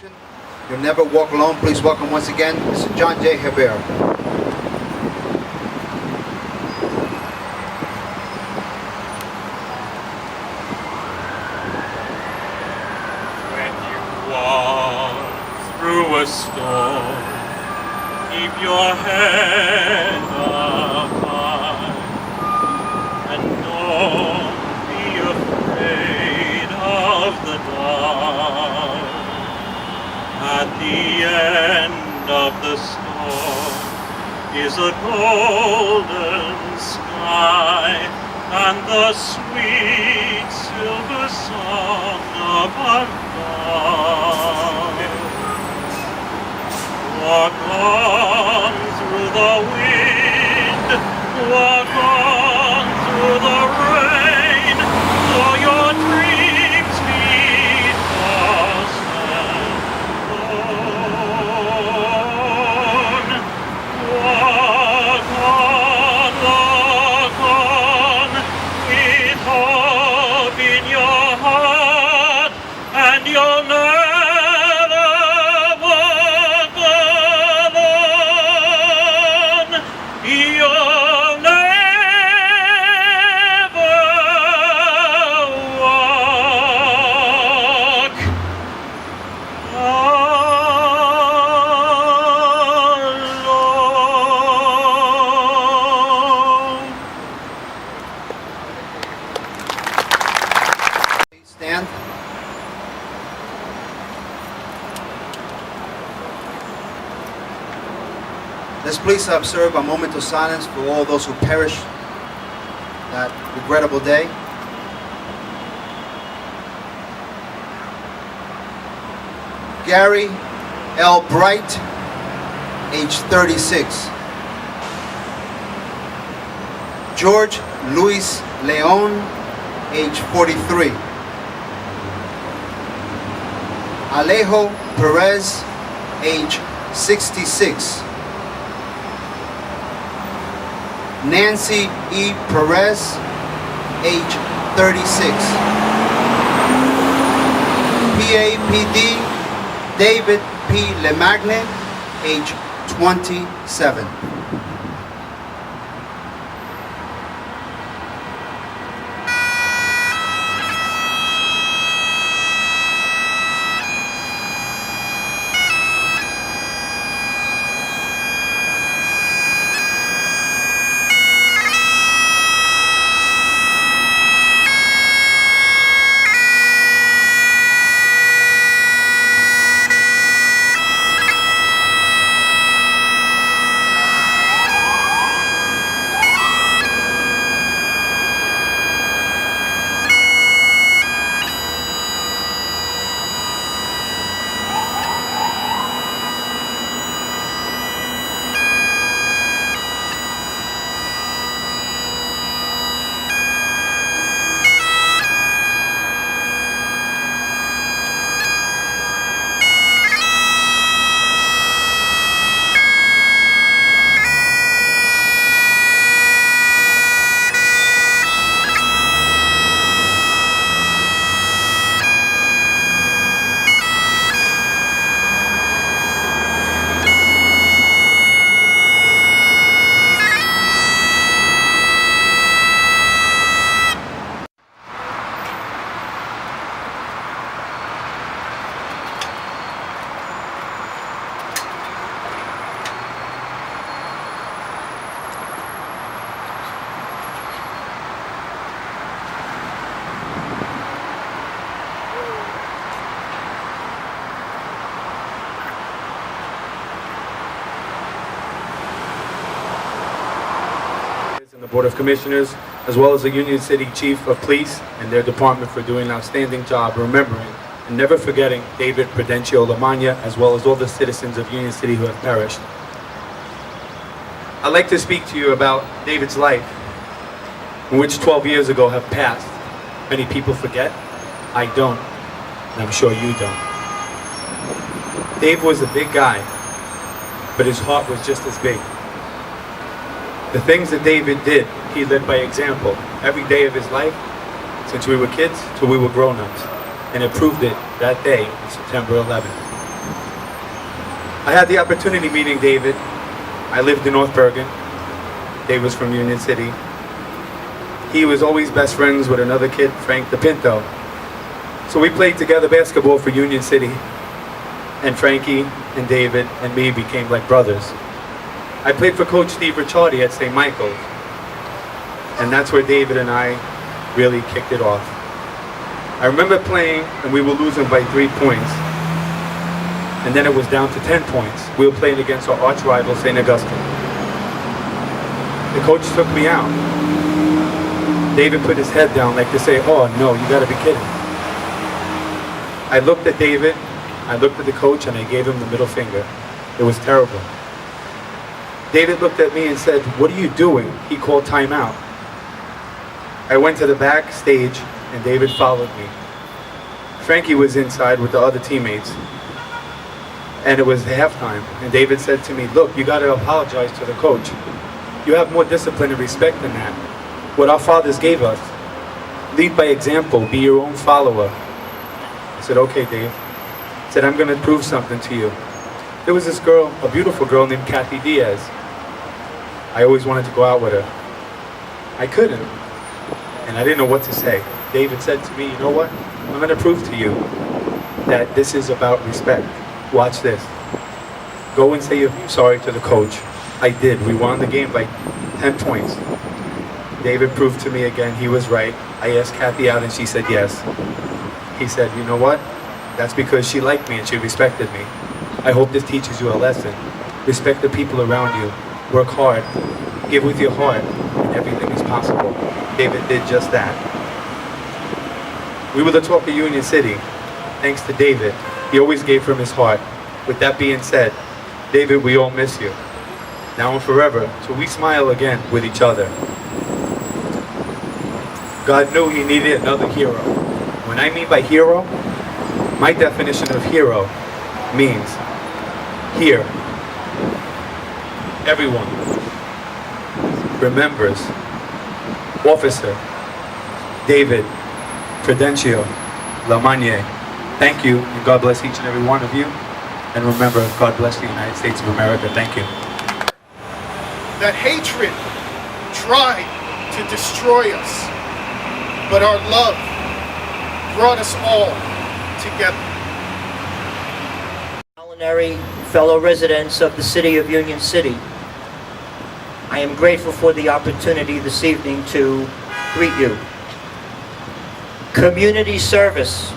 You'll never walk alone. Please welcome once again Mr. John J. Hebert. When you walk through a storm, keep your head up high, and don't be afraid of the dark. At the end of the storm is a golden sky and the sweet silver song of our God. Walk on through the wind, walk on through the rain, though your dreams be tossed and blown. Walk on, with hope in your heart, and you'll never walk alone. You'll never walk alone. Please stand. Let's please observe a moment of silence for all those who perished that regrettable day. Gary L. Bright, age 36. George Luis Leon, age 43. Alejo Perez, age 66. Nancy E. Perez, age 36. PAPD David P. Lemagne, age 27. And the Board of Commissioners, as well as the Union City Chief of Police and their department for doing an outstanding job remembering and never forgetting David Prudencio Lamagna, as well as all the citizens of Union City who have perished. I'd like to speak to you about David's life, in which 12 years ago have passed. Many people forget. I don't, and I'm sure you don't. Dave was a big guy, but his heart was just as big. The things that David did, he led by example every day of his life, since we were kids till we were grown-ups, and it proved it that day on September 11th. I had the opportunity meeting David. I lived in North Bergen. Dave was from Union City. He was always best friends with another kid, Frank DePinto. So we played together basketball for Union City. And Frankie and David and me became like brothers. I played for Coach Steve Ricciardi at St. Michael's. And that's where David and I really kicked it off. I remember playing and we were losing by 3 points. And then it was down to 10 points. We were playing against our arch rival, St. Augustine. The coach took me out. David put his head down like to say, oh no, you gotta be kidding. I looked at David, I looked at the coach, and I gave him the middle finger. It was terrible. David looked at me and said, what are you doing? He called timeout. I went to the backstage and David followed me. Frankie was inside with the other teammates. And it was halftime. And David said to me, look, you gotta apologize to the coach. You have more discipline and respect than that. What our fathers gave us. Lead by example, be your own follower. I said, okay, Dave. I said, I'm gonna prove something to you. There was this girl, a beautiful girl named Kathy Diaz. I always wanted to go out with her. I couldn't. And I didn't know what to say. David said to me, you know what? I'm gonna prove to you that this is about respect. Watch this. Go and say you're sorry to the coach. I did. We won the game by 10 points. David proved to me again he was right. I asked Kathy out and she said yes. He said, you know what? That's because she liked me and she respected me. I hope this teaches you a lesson. Respect the people around you. Work hard. Give with your heart. And everything is possible. David did just that. We were the talk of Union City. Thanks to David. He always gave from his heart. With that being said, David, we all miss you. Now and forever, so we smile again with each other. God knew he needed another hero. When I mean by hero, my definition of hero means here. Everyone remembers Officer David Prudencio Lamagna. Thank you, and God bless each and every one of you. And remember, God bless the United States of America. Thank you. That hatred tried to destroy us, but our love brought us all together. Culinary fellow residents of the city of Union City, I am grateful for the opportunity this evening to greet you. Community service.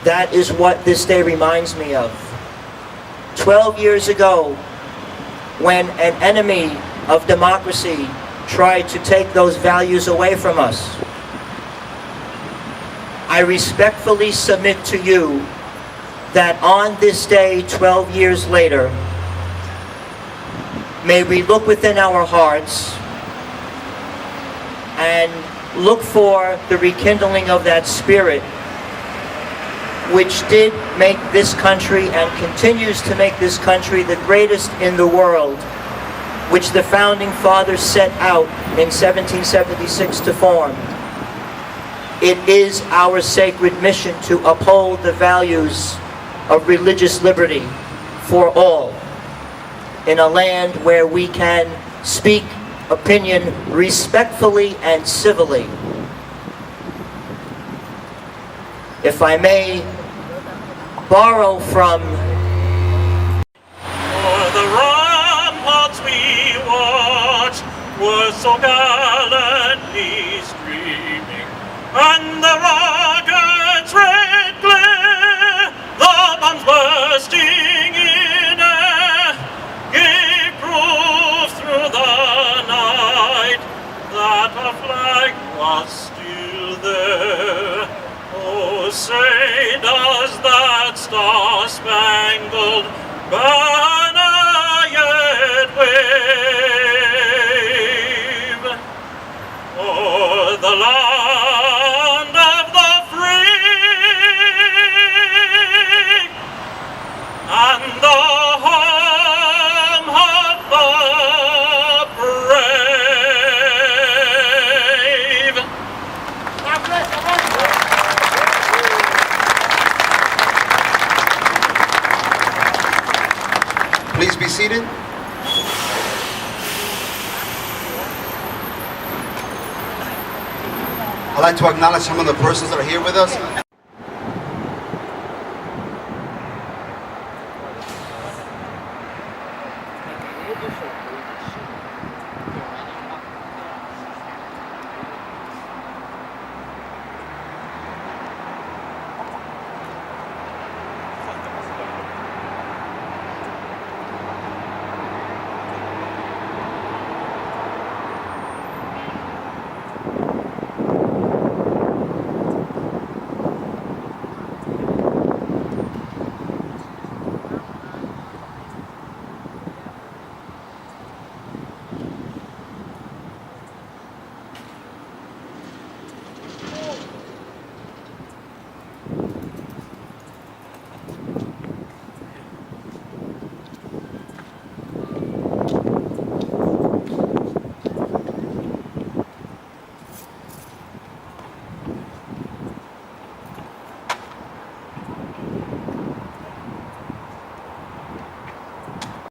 That is what this day reminds me of. 12 years ago, when an enemy of democracy tried to take those values away from us, I respectfully submit to you that on this day, 12 years later, may we look within our hearts and look for the rekindling of that spirit which did make this country and continues to make this country the greatest in the world, which the Founding Fathers set out in 1776 to form. It is our sacred mission to uphold the values of religious liberty for all in a land where we can speak opinion respectfully and civilly. If I may borrow from The ramparts we watched were so gallantly streaming, and the rockets' red glare, the bombs bursting in air, gave proof through the night that our flag was still there. Oh, say does that star-spangled banner yet wave o'er the land of the free and the home of the brave? God bless America. Please be seated. I'd like to acknowledge some of the persons that are here with us.